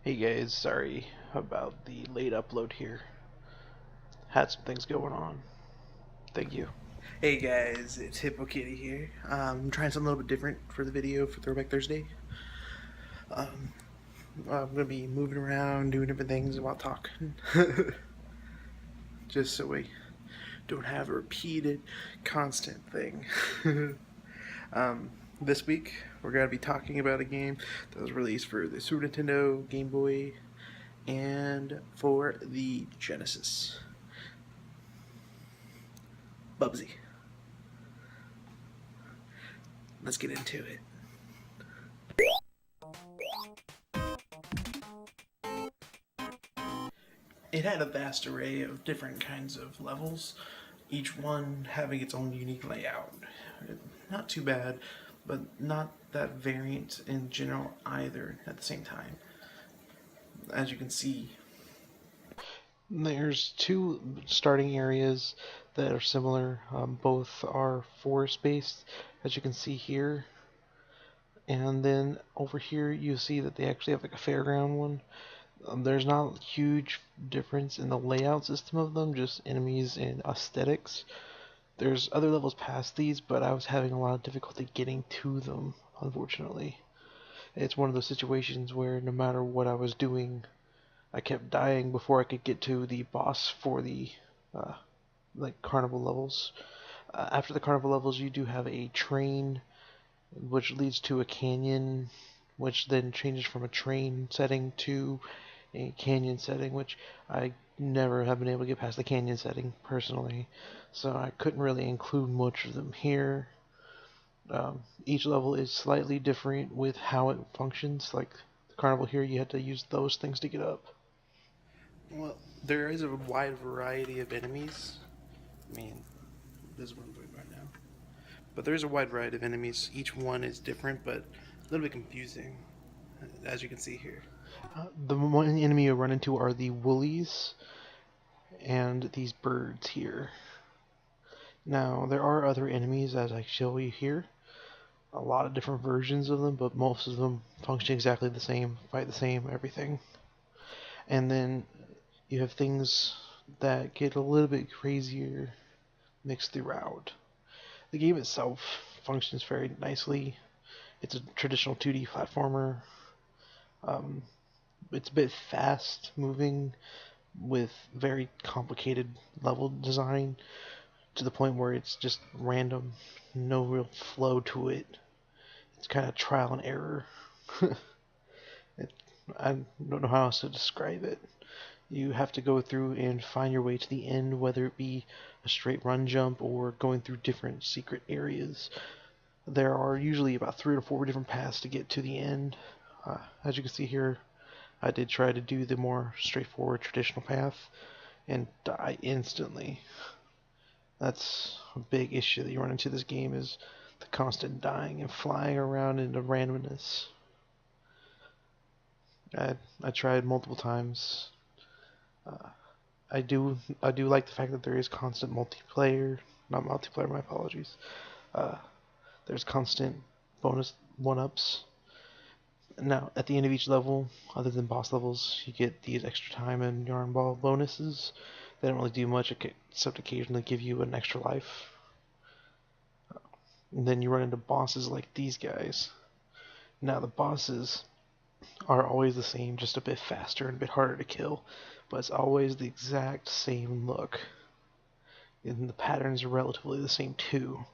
Hey guys, sorry about the late upload here. Had some things going on. Thank you. Hey guys, it's Hippokittie here. I'm trying something a little bit different for the video for Throwback Thursday. Um, I'm gonna be moving around, doing different things while talking, just so we don't have a repeated, constant thing. um, this week we're gonna be talking about a game that was released for the Super Nintendo, Game Boy, and for the Genesis. Bubsy. Let's get into it. It had a vast array of different kinds of levels, each one having its own unique layout. Not too bad, but not that variant in general either at the same time. As you can see, There's two starting areas that are similar. Both are forest-based, as you can see here. And then over here you see that they actually have like a fairground one. There's not a huge difference in the layout system of them, just enemies and aesthetics. There's other levels past these, but I was having a lot of difficulty getting to them, unfortunately. It's one of those situations where no matter what I was doing, I kept dying before I could get to the boss for the uh, like carnival levels. After the carnival levels, you do have a train, which leads to a canyon, which then changes from a train setting to a canyon setting, which I never have been able to get past the canyon setting personally, so I couldn't really include much of them here. Each level is slightly different with how it functions. Like the carnival here, you had to use those things to get up. well, there is a wide variety of enemies. I mean, this is what I'm doing right now. But there is a wide variety of enemies. Each one is different, but a little bit confusing, as you can see here. The one enemy you run into are the woolies and these birds here. Now, there are other enemies as I show you here. A lot of different versions of them, but most of them function exactly the same, fight the same, everything. And then you have things that get a little bit crazier mixed throughout. The game itself functions very nicely. It's a traditional 2D platformer. Um, it's a bit fast moving with very complicated level design to the point where it's just random, no real flow to it. It's kind of trial and error. it, I don't know how else to describe it. You have to go through and find your way to the end, whether it be a straight run jump or going through different secret areas. There are usually about 3 or 4 different paths to get to the end. As you can see here, I did try to do the more straightforward traditional path and die instantly. That's a big issue that you run into this game, is the constant dying and flying around into randomness. I tried multiple times. Uh, I do like the fact that there is constant multiplayer, not multiplayer, my apologies. Uh, there's constant bonus one-ups. Now, at the end of each level, other than boss levels, you get these extra time and yarn ball bonuses. They don't really do much except occasionally give you an extra life. And then you run into bosses like these guys. Now, the bosses are always the same, just a bit faster and a bit harder to kill, but it's always the exact same look. And the patterns are relatively the same too.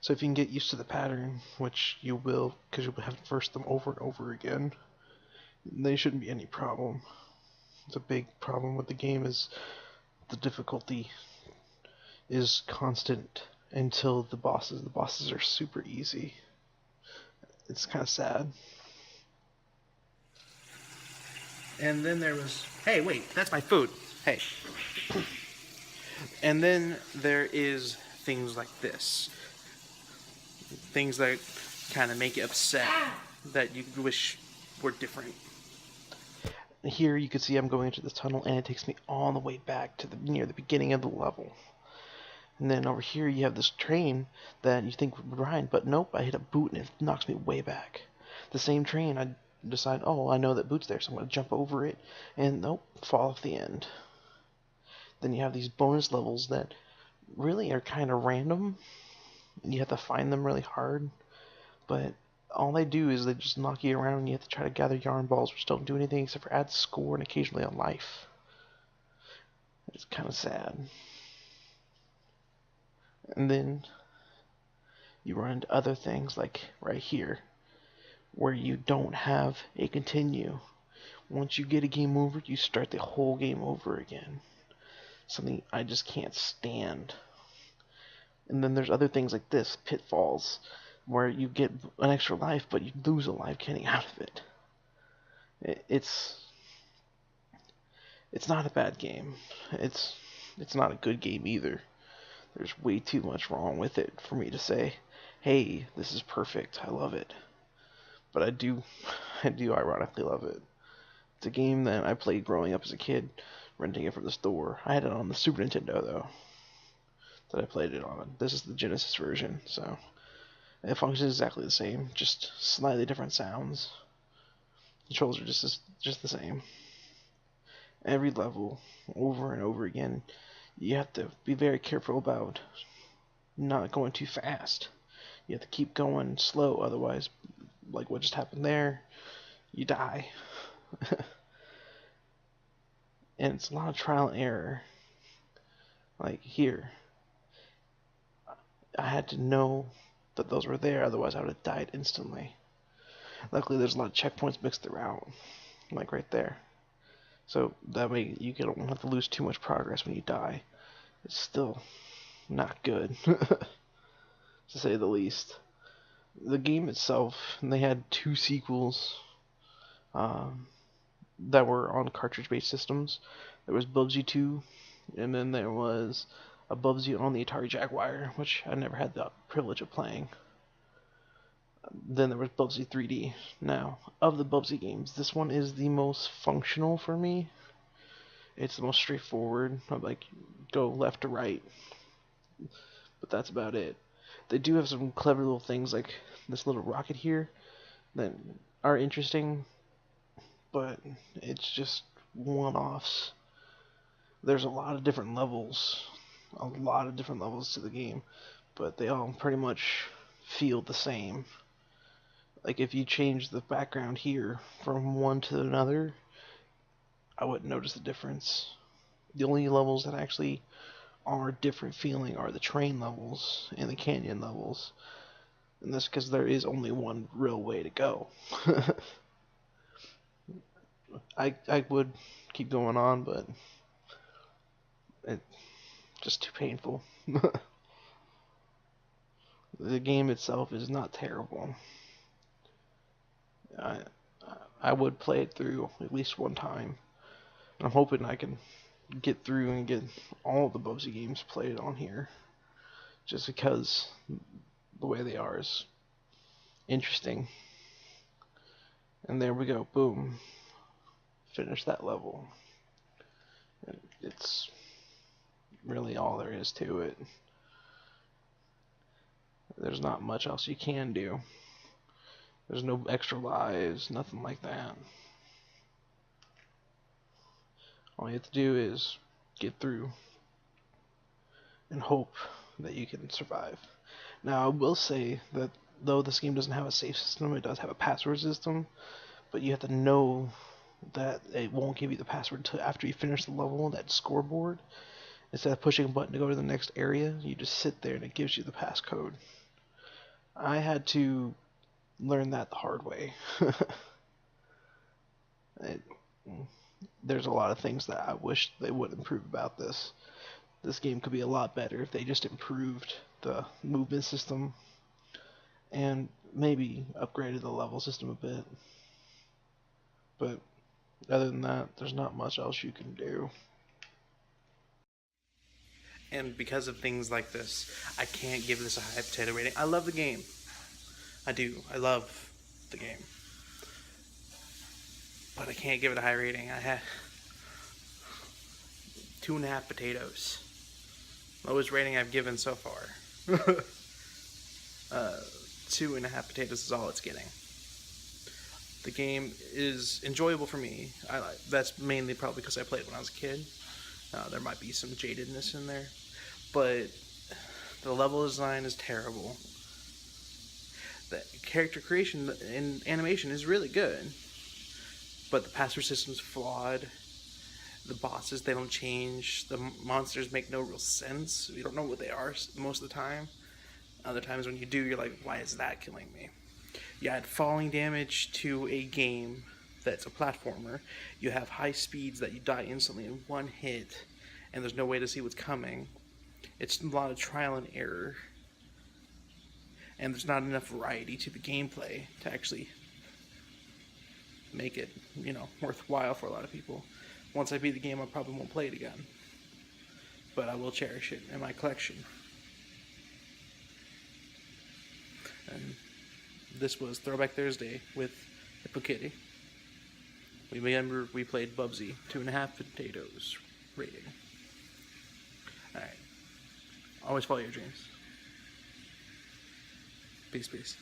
So if you can get used to the pattern, which you will, because you'll have to verse them over and over again, they shouldn't be any problem. The big problem with the game is the difficulty is constant until the bosses. The bosses are super easy. It's kind of sad. And then there was, hey, wait, that's my food. Hey. And then there is things like this. Things that kind of make you upset that you wish were different. Here you can see I'm going into this tunnel and it takes me all the way back to near the beginning of the level. And then over here you have this train that you think would ride, but nope, I hit a boot and it knocks me way back. The same train, I decide, oh, I know that boot's there, so I'm going to jump over it, and nope, fall off the end. Then you have these bonus levels that really are kind of random, and you have to find them really hard, but all they do is they just knock you around, and you have to try to gather yarn balls, which don't do anything except for add score and occasionally a life. It's kind of sad. And then you run into other things like right here, where you don't have a continue. Once you get a game over, you start the whole game over again. Something I just can't stand. And then there's other things like this, pitfalls, where you get an extra life, but you lose a life getting out of it. It's not a bad game. It's not a good game either. There's way too much wrong with it for me to say, hey, this is perfect, I love it. But I do ironically love it. It's a game that I played growing up as a kid, renting it from the store. I had it on the Super Nintendo, though, that I played it on. This is the Genesis version, so it functions exactly the same, just slightly different sounds. Controls are just the same. Every level, over and over again, you have to be very careful about not going too fast. You have to keep going slow, otherwise, like what just happened there, you die. And it's a lot of trial and error. Like here, I had to know that those were there, otherwise I would have died instantly. Luckily, there's a lot of checkpoints mixed throughout, like right there. So that way you don't have to lose too much progress when you die. It's still not good, to say the least. The game itself, they had 2 sequels that were on cartridge-based systems. There was BUBSY 2, and then there was a BUBSY on the Atari Jaguar, which I never had the privilege of playing. Then there was BUBSY 3D. Now, of the BUBSY games, this one is the most functional for me. It's the most straightforward. I'm like, go left to right. But that's about it. They do have some clever little things like this little rocket here that are interesting, but it's just one-offs. There's a lot of different levels. To the game, but they all pretty much feel the same. Like if you change the background here from one to another, I wouldn't notice the difference. The only levels that actually are different feeling are the train levels and the canyon levels. And that's because there is only one real way to go. I would keep going on, but it's just too painful. The game itself is not terrible. I would play it through at least one time. I'm hoping I can get through and get all the BUBSY games played on here, just because the way they are is interesting. And there we go, boom, finish that level. And it's really all there is to it. There's not much else you can do. There's no extra lives, nothing like that. All you have to do is get through and hope that you can survive. Now, I will say that though this game doesn't have a save system, it does have a password system, but you have to know that it won't give you the password until after you finish the level, that scoreboard. Instead of pushing a button to go to the next area, you just sit there and it gives you the passcode. I had to learn that the hard way. There's a lot of things that I wish they would improve about this. This game could be a lot better if they just improved the movement system and maybe upgraded the level system a bit. But other than that, there's not much else you can do. And because of things like this, I can't give this a high potato rating. I love the game. I do. I love the game. But I can't give it a high rating. I had 2.5 potatoes. Lowest rating I've given so far. 2.5 potatoes is all it's getting. The game is enjoyable for me. That's mainly probably because I played when I was a kid. There might be some jadedness in there, but the level design is terrible. The character creation and animation is really good, but the password system's flawed. The bosses, they don't change. The monsters make no real sense. You don't know what they are most of the time. Other times when you do, you're like, why is that killing me? You add falling damage to a game that's a platformer. You have high speeds that you die instantly in one hit, and there's no way to see what's coming. It's a lot of trial and error. And there's not enough variety to the gameplay to actually make it, worthwhile for a lot of people. Once I beat the game, I probably won't play it again. But I will cherish it in my collection. And this was Throwback Thursday with Hippokittie. Remember, we played BUBSY, 2.5 potatoes rating. Alright. Always follow your dreams. Peace, peace.